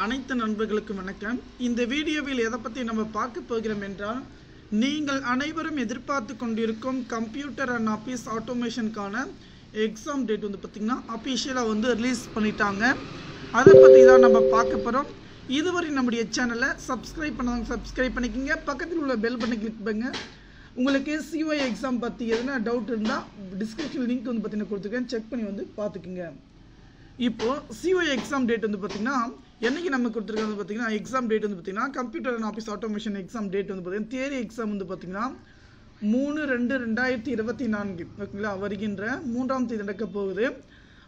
அனைத்து நண்பர்களுக்கும் வணக்கம். இந்த வீடியோவில் எதை பற்றி நம்ம பார்க்க போகிறோம் என்றால், நீங்கள் அனைவரும் எதிர்பார்த்து கொண்டிருக்கும் கம்ப்யூட்டர் அண்ட் ஆஃபீஸ் ஆட்டோமேஷனுக்கான எக்ஸாம் டேட் வந்து பார்த்திங்கன்னா அஃபிஷியலாக ரிலீஸ் பண்ணிட்டாங்க. அதை பற்றி தான் நம்ம பார்க்க போகிறோம். இதுவரை நம்முடைய சேனலை சப்ஸ்கிரைப் பண்ணாங்க சப்ஸ்கிரைப் பண்ணிக்கோங்க. பக்கத்தில் உள்ள பெல் பட்டனை கிளிக் பண்ணுங்க. உங்களுக்கு சிஓஏ எக்ஸாம் பற்றி எதுனா டவுட் இருந்தால் டிஸ்கிரிப்ஷன் லிங்க் வந்து பார்த்தீங்கன்னா கொடுத்துருக்கேன், செக் பண்ணி பார்த்துக்குங்க. இப்போது சிஓஏ எக்ஸாம் டேட் வந்து பார்த்திங்கன்னா என்னைக்கு நம்ம கொடுத்துருக்காங்க பார்த்தீங்கன்னா, எக்ஸாம் டேட் வந்து பார்த்திங்கன்னா computer and office automation exam date வந்து பார்த்திங்கன்னா தியரி எக்ஸாம் வந்து பார்த்திங்கன்னா 3/2/2024 ஓகேங்களா, வருகின்ற 3ஆம் தேதி நடக்க போகுது.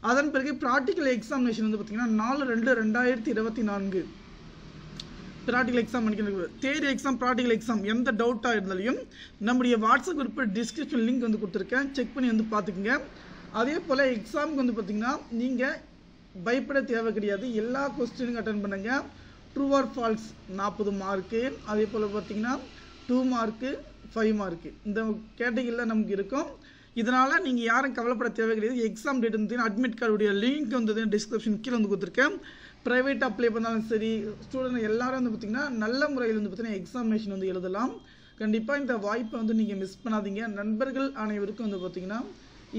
அதன் பிறகு ப்ராக்டிக்கல் எக்ஸாமினேஷன் வந்து பார்த்திங்கன்னா 4/2/2024 ப்ராக்டிக்கல் எக்ஸாம் பண்ணிக்கிறது. தியரி எக்ஸாம் ப்ராக்டிக்கல் எக்ஸாம் எந்த டவுட்டாக இருந்தாலையும் நம்முடைய வாட்ஸ்அப் குரூப் டிஸ்கிரிப்ஷன் லிங்க் வந்து கொடுத்துருக்கேன், செக் பண்ணி பார்த்துக்குங்க. அதே போல் எக்ஸாமுக்கு வந்து பார்த்திங்கன்னா நீங்கள் பயப்பட தேவை கிடையாது. எல்லா கொஸ்டினும் அட்டன் பண்ணுங்க. ட்ரூ ஆர் ஃபால்ஸ் 40 மார்க்கு, அதே போல் பார்த்தீங்கன்னா 2 மார்க்கு 5 மார்க்கு இந்த கேட்டகரியில் நமக்கு இருக்கும். இதனால் நீங்கள் யாரும் கவலைப்பட தேவை கிடையாது. எக்ஸாம் டேட் வந்து அட்மிட் கார்டுடைய லிங்க் வந்து டிஸ்கிரிப்ஷன் கீழே கொடுத்துருக்கேன். ப்ரைவேட் அப்ளை பண்ணாலும் சரி, ஸ்டூடெண்ட் எல்லாரும் பார்த்திங்கன்னா நல்ல முறையில் பார்த்திங்கன்னா எக்ஸாமினேஷன் எழுதலாம். கண்டிப்பாக இந்த வாய்ப்பை நீங்கள் மிஸ் பண்ணாதீங்க. நண்பர்கள் அனைவருக்கும் பார்த்திங்கன்னா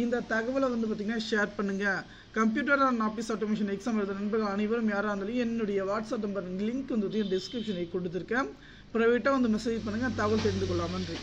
இந்த தகவலை பார்த்திங்கன்னா ஷேர் பண்ணுங்கள். Computer and office automation exam எழுத நண்பர்கள் அனைவரும் யாராக இருந்தாலும் என்னுடைய வாட்ஸ்அப் நம்பர் லிங்க் டிஸ்கிரிப்ஷனை கொடுத்துருக்கேன். ப்ரைவேட்டாக மெசேஜ் பண்ணுங்கள், தகவல் தெரிந்து கொள்ளலாம். நன்றி.